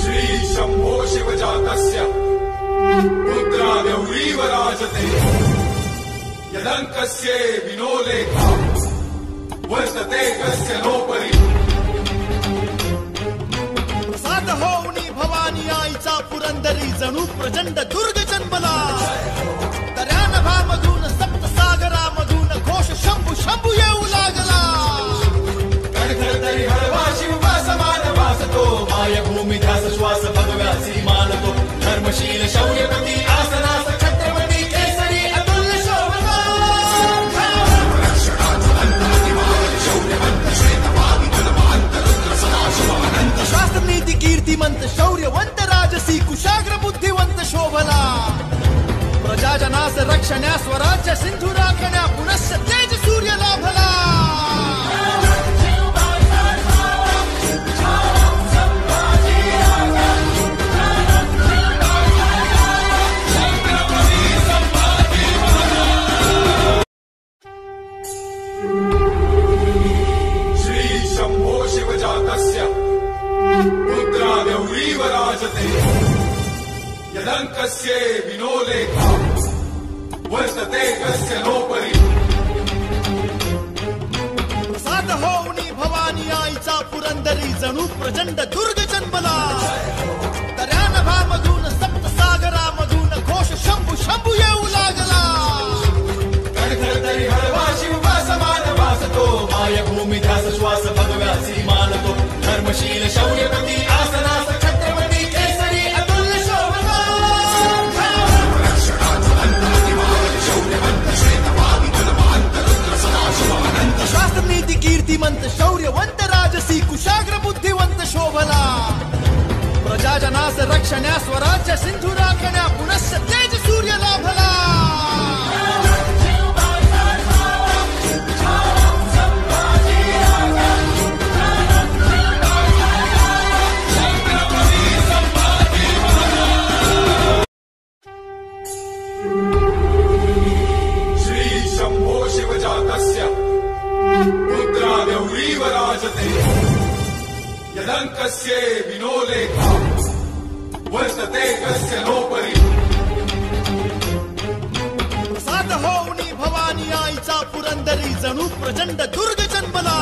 श्री शंभो शिवजातस्य रुद्रागौरीव राजते यदंकस्य विनोलेखा वर्तते कस्य नोपरि। प्रसाद होऊनी भवानी आईचा पुरंदरी जणू प्रचंड दुर्ग जन्मला। दर्यानभामधून सप्तसागरामधून घोष शंभू शंभू येऊ लागला। तरी हळवा शिववा समान वासतो मायभूमी ध्यास श्वास भगव्यासी मानतो। धर्मशील शौर्यपती आसनास छत्रपती केसरी अतुल्य शोभा। शास्त्र नीती कीर्तिमंत शौर्यवंत राजसी कुशाग्र बुद्धिवंत शोभला। प्रजाजनास रक्षण्या स्वराज्य सिंधू राखण्या पुनश्च तेज सूर्य लाभला। श्री शंभो शिवजातस्य रुद्रागौरीव राजते यदंकस्य विनोलेखा वर्तते कस्य नोपरि। प्रसाद होऊनी भवानी आईचा पुरंदरी जणू प्रचंड दुर्ग जन्मला। दर्यानभामधून सप्तसागरामधून घोष शंभू शंभू येऊ लागला। तरी हळवा शिववा समान वासतो मायभूमी ध्यास श्वास भगव्यासी मानतो। धर्मशील शौर्यपती आसनास छत्रपती केसरी अतुल्य शोभा। शास्त्र नीती कीर्तिमंत शौर्यवंत राजसी कुशाग्र बुद्धिवंत शोभला। प्रजाजनास रक्षण्या स्वराज्य सिंधू राखण्या पुनश्च तेज सूर्य लाभला। श्री शंभो शिवजातस्य रुद्रागौरीव राजते यदंकस्य विनोलेखा वर्तते कस्य नोपरि। प्रसाद होऊनी भवानी आईचा पुरंदरी जणू प्रचंड दुर्ग जन्मला।